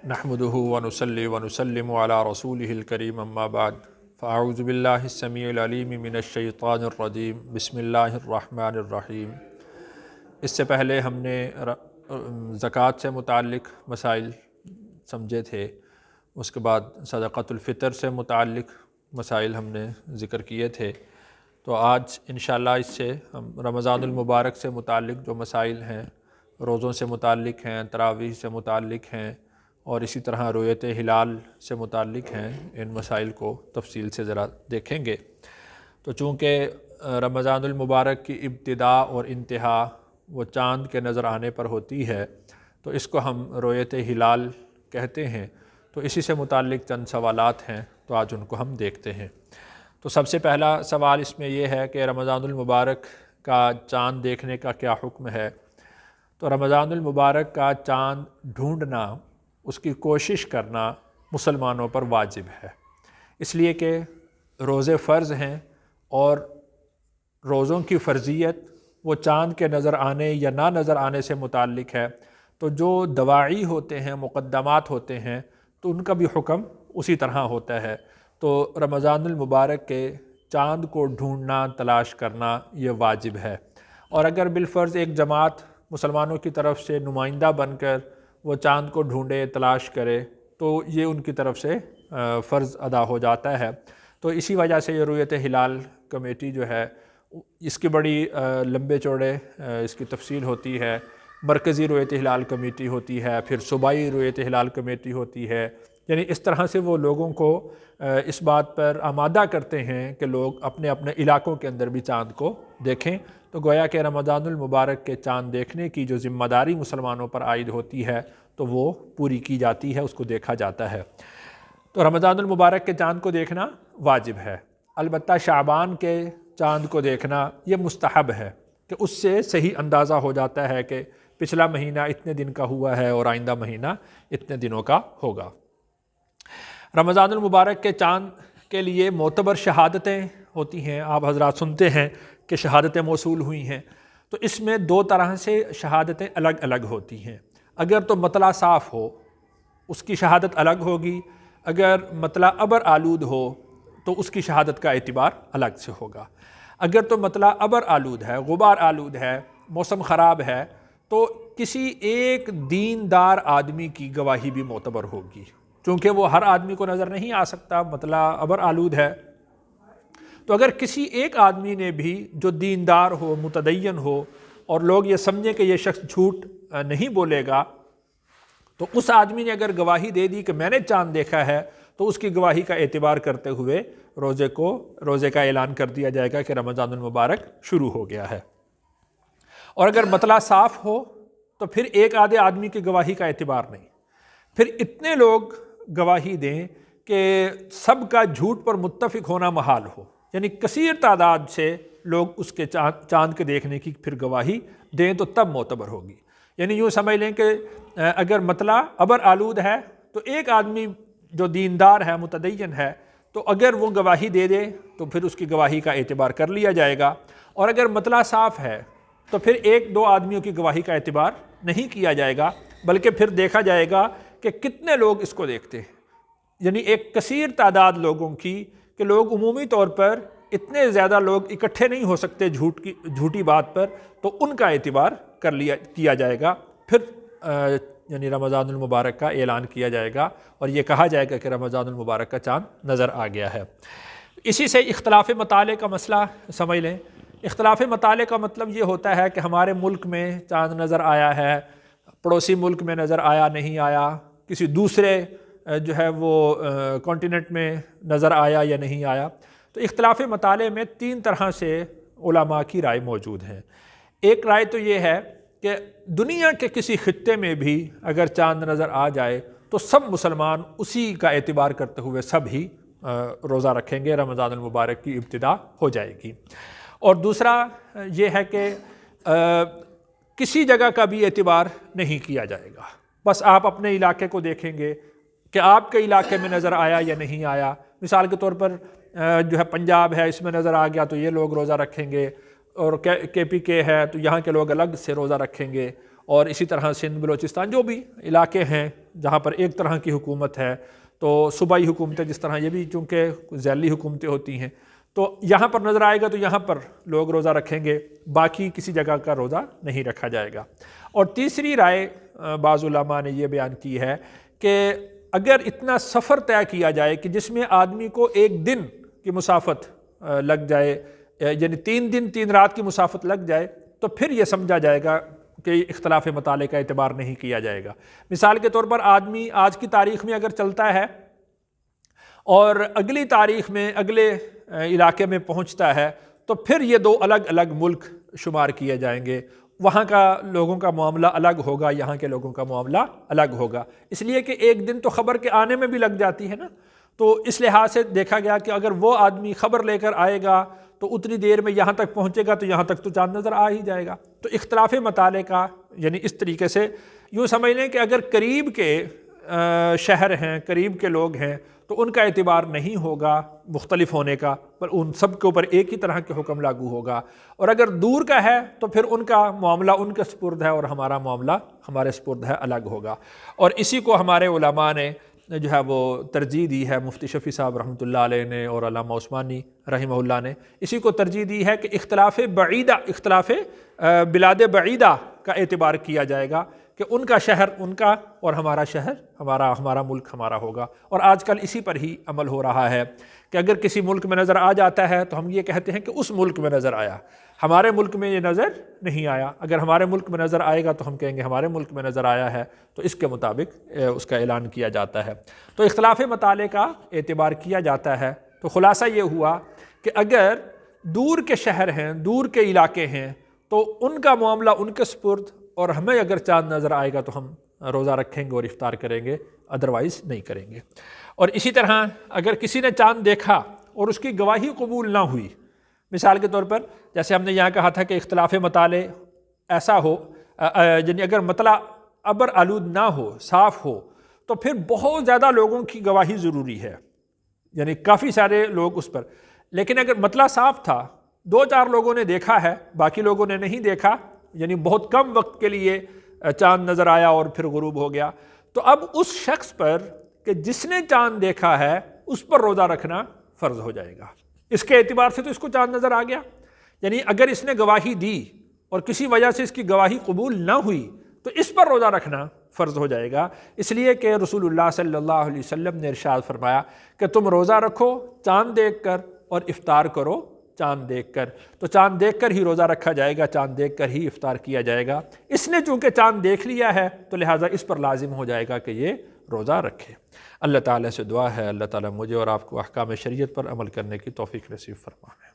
नहमदुहु व नुसल्ली व नुसल्लिमु अला रसूलिहिल करीम अम्मा बाद फ़अऊज़ु बिल्लाहि स्समीइल अलीम मिनश शैतानिर रजीम बिस्मिल्लाहिर रहमानिर रहीम। इससे पहले हमने ज़कात से मुताल्लिक़ मसाइल समझे थे, उसके बाद सदक़तुल फ़ितर से मुताल्लिक़ मसाइल हमने ज़िक्र किए थे। तो आज इंशाअल्लाह इससे हम रमज़ानुल मुबारक से मुताल्लिक़ जो मसाइल हैं, रोज़ों से मुताल्लिक़ हैं, तरावीह से मुताल्लिक़ हैं और इसी तरह रुयत हिलाल से मुताल्लिक़ हैं, इन मसाइल को तफ़सील से ज़रा देखेंगे। तो चूँकि रमज़ानुल मुबारक की इब्तिदा और इंतहा वो चाँद के नज़र आने पर होती है, तो इसको हम रुयत हिलाल कहते हैं। तो इसी से मुताल्लिक़ चंद सवालात हैं, तो आज उनको हम देखते हैं। तो सबसे पहला सवाल इसमें यह है कि रमज़ानुल मुबारक का चाँद देखने का क्या हुक्म है। तो रमज़ानुल मुबारक का चाँद ढूंढना, उसकी कोशिश करना मुसलमानों पर वाजिब है, इसलिए कि रोज़े फ़र्ज़ हैं और रोज़ों की फ़र्ज़ियत वो चाँद के नज़र आने या ना नज़र आने से मुताल्लिक़ है। तो जो दवाई होते हैं, मुक़द्दमात होते हैं, तो उनका भी हुक्म उसी तरह होता है। तो रमज़ानुल मुबारक के चाँद को ढूंढना, तलाश करना ये वाजिब है। और अगर बिलफ़र्ज़ एक जमात मुसलमानों की तरफ से नुमाइंदा बनकर वो चाँद को ढूंढे, तलाश करे, तो ये उनकी तरफ से फ़र्ज़ अदा हो जाता है। तो इसी वजह से ये रुयत हिलाल कमेटी जो है, इसकी बड़ी लंबे चौड़े इसकी तफसील होती है। मरकज़ी रुयत हिलाल कमेटी होती है, फिर सूबाई रुयत हिलाल कमेटी होती है। यानी इस तरह से वो लोगों को इस बात पर आमादा करते हैं कि लोग अपने अपने इलाक़ों के अंदर भी चाँद को देखें। तो गोया कि रमज़ानुल मुबारक के चाँद देखने की जो ज़िम्मेदारी मुसलमानों पर आयद होती है, तो वो पूरी की जाती है, उसको देखा जाता है। तो रमज़ानुल मुबारक के चाँद को देखना वाजिब है। अलबत्ता शाबान के चाँद को देखना ये मुस्तहब है कि उससे सही अंदाज़ा हो जाता है कि पिछला महीना इतने दिन का हुआ है और आइंदा महीना इतने दिनों का होगा। रमज़ानुल मुबारक के चाँद के लिए मोतबर शहादतें होती हैं। आप हज़रात सुनते हैं कि शहादतें मौसूल हुई हैं, तो इसमें दो तरह से शहादतें अलग अलग होती हैं। अगर तो मतला साफ़ हो, उसकी शहादत अलग होगी। अगर मतला अबर आलूद हो, तो उसकी शहादत का एतबार अलग से होगा। अगर तो मतला अबर आलूद है, गुबार आलूद है, मौसम ख़राब है, तो किसी एक दीनदार आदमी की गवाही भी मोतबर होगी, चूँकि वो हर आदमी को नज़र नहीं आ सकता, मतला अबर आलूद है। तो अगर किसी एक आदमी ने भी जो दीनदार हो, मुतदय्यन हो, और लोग ये समझें कि ये शख्स झूठ नहीं बोलेगा, तो उस आदमी ने अगर गवाही दे दी कि मैंने चाँद देखा है, तो उसकी गवाही का एतबार करते हुए रोज़े का ऐलान कर दिया जाएगा कि रमज़ानुल मुबारक शुरू हो गया है। और अगर मतला साफ़ हो, तो फिर एक आधे आदमी की गवाही का एतबार नहीं, फिर इतने लोग गवाही दें कि सब का झूठ पर मुत्तफ़िक होना महाल हो, यानी कसीर तादाद से लोग उसके चाँद के देखने की फिर गवाही दें, तो तब मोतबर होगी। यानी यूँ समझ लें कि अगर मतला अबर आलूद है, तो एक आदमी जो दीनदार है, मुतदय्यन है, तो अगर वो गवाही दे दे, तो फिर उसकी गवाही का एतबार कर लिया जाएगा। और अगर मतला साफ़ है, तो फिर एक दो आदमियों की गवाही का एतबार नहीं किया जाएगा, बल्कि फिर देखा जाएगा कि कितने लोग इसको देखते हैं। यानी एक कसीर तादाद लोगों की, कि लोग उमूमी तौर पर इतने ज़्यादा लोग इकट्ठे नहीं हो सकते झूठी बात पर, तो उनका एतबार किया जाएगा। फिर यानी रमज़ानुल मुबारक का ऐलान किया जाएगा और ये कहा जाएगा कि रमज़ानुल मुबारक का चाँद नज़र आ गया है। इसी से इख्तलाफ़ मताले का मसला समझ लें। इख्तलाफ़ मताले का मतलब ये होता है कि हमारे मुल्क में चाँद नज़र आया है, पड़ोसी मुल्क में नज़र आया नहीं आया, किसी दूसरे जो है वो कॉन्टिनेंट में नज़र आया या नहीं आया। तो इख्तलाफ़ मताले में तीन तरह से उलमा की राय मौजूद है। एक राय तो ये है कि दुनिया के किसी खित्ते में भी अगर चाँद नज़र आ जाए, तो सब मुसलमान उसी का एतबार करते हुए सब ही रोज़ा रखेंगे, रमज़ानुल मुबारक की इब्तिदा हो जाएगी। और दूसरा ये है कि किसी जगह का भी एतबार नहीं किया जाएगा, बस आप अपने इलाके को देखेंगे कि आपके इलाके में नज़र आया या नहीं आया। मिसाल के तौर पर जो है पंजाब है, इसमें नज़र आ गया तो ये लोग रोज़ा रखेंगे, और KPK है तो यहाँ के लोग अलग से रोज़ा रखेंगे, और इसी तरह सिंध बलोचिस्तान जो भी इलाके हैं جہاں پر ایک طرح کی حکومت ہے، تو صوبائی حکومتیں جس طرح یہ بھی چونکہ ذیلی حکومتیں ہوتی ہیں، تو یہاں پر نظر آئے گا تو یہاں پر لوگ روزہ رکھیں گے، باقی کسی جگہ کا روزہ نہیں رکھا جائے گا۔ اور تیسری رائے بعض علماء نے یہ بیان کی ہے کہ اگر اتنا سفر طے کیا جائے کہ جس میں آدمی کو ایک دن کی مسافت لگ جائے، یعنی 3 دن 3 رات کی مسافت لگ جائے، تو پھر یہ سمجھا جائے گا کہ اختلاف مطالعے کا اعتبار نہیں کیا جائے گا۔ مثال کے طور پر آدمی آج کی تاریخ میں اگر چلتا ہے اور اگلی تاریخ میں اگلے علاقے میں پہنچتا ہے، تو پھر یہ 2 الگ الگ ملک شمار کیے جائیں گے، وہاں کا لوگوں کا معاملہ الگ ہوگا، یہاں کے لوگوں کا معاملہ الگ ہوگا، اس لیے کہ ایک دن تو خبر کے آنے میں بھی لگ جاتی ہے نا۔ تو اس لحاظ سے دیکھا گیا کہ اگر وہ آدمی خبر لے کر آئے گا تو اتنی دیر میں یہاں تک پہنچے گا تو یہاں تک تو چاند نظر آ ہی جائے گا۔ تو اختلاف مطالعے کا یعنی اس طریقے سے یوں سمجھ لیں کہ اگر قریب کے شہر ہیں، قریب کے لوگ ہیں، تو ان کا اعتبار نہیں ہوگا مختلف ہونے کا، پر ان سب کے اوپر ایک ہی طرح کے حکم لاگو ہوگا۔ اور اگر دور کا ہے تو پھر ان کا معاملہ ان کے سپرد ہے اور ہمارا معاملہ ہمارے سپرد ہے، الگ ہوگا۔ اور اسی کو ہمارے علماء نے جو ہے وہ ترجیح دی ہے، مفتی شفیع صاحب رحمۃ اللہ علیہ نے اور علامہ عثمانی رحمہ اللہ نے اسی کو ترجیح دی ہے کہ اختلاف بلاد بعیدہ کا اعتبار کیا جائے گا کہ ان کا شہر ان کا اور ہمارا شہر ہمارا ملک ہمارا ہوگا۔ اور آج کل اسی پر ہی عمل ہو رہا ہے کہ اگر کسی ملک میں نظر آ جاتا ہے تو ہم یہ کہتے ہیں کہ اس ملک میں نظر آیا، ہمارے ملک میں یہ نظر نہیں آیا۔ اگر ہمارے ملک میں نظر آئے گا تو ہم کہیں گے ہمارے ملک میں نظر آیا ہے، تو اس کے مطابق اس کا اعلان کیا جاتا ہے۔ تو اختلاف مطالعے کا اعتبار کیا جاتا ہے۔ تو خلاصہ یہ ہوا کہ اگر دور کے شہر ہیں، دور کے علاقے ہیں، تو ان کا معاملہ ان کے سپرد، اور ہمیں اگر چاند نظر آئے گا تو ہم روزہ رکھیں گے اور افطار کریں گے، ادروائز نہیں کریں گے۔ اور اسی طرح اگر کسی نے چاند دیکھا اور اس کی گواہی قبول نہ ہوئی، مثال کے طور پر جیسے ہم نے یہاں کہا تھا کہ اختلاف مطالعے ایسا ہو، یعنی اگر مطلع ابر آلود نہ ہو، صاف ہو، تو پھر بہت زیادہ لوگوں کی گواہی ضروری ہے، یعنی کافی سارے لوگ اس پر۔ لیکن اگر مطلع صاف تھا، 2-4 لوگوں نے دیکھا ہے، باقی لوگوں نے نہیں دیکھا، یعنی بہت کم وقت کے لیے چاند نظر آیا اور پھر غروب ہو گیا، تو اب اس شخص پر کہ جس نے چاند دیکھا ہے اس پر روزہ رکھنا فرض ہو جائے گا۔ اس کے اعتبار سے تو اس کو چاند نظر آ گیا، یعنی اگر اس نے گواہی دی اور کسی وجہ سے اس کی گواہی قبول نہ ہوئی تو اس پر روزہ رکھنا فرض ہو جائے گا، اس لیے کہ رسول اللہ صلی اللہ علیہ وسلم نے ارشاد فرمایا کہ تم روزہ رکھو چاند دیکھ کر اور افطار کرو چاند دیکھ کر۔ تو چاند دیکھ کر ہی روزہ رکھا جائے گا، چاند دیکھ کر ہی افطار کیا جائے گا۔ اس نے چونکہ چاند دیکھ لیا ہے تو لہٰذا اس پر لازم ہو جائے گا کہ یہ روزہ رکھے۔ اللہ تعالیٰ سے دعا ہے اللہ تعالیٰ مجھے اور آپ کو احکام شریعت پر عمل کرنے کی توفیق نصیب فرمائے۔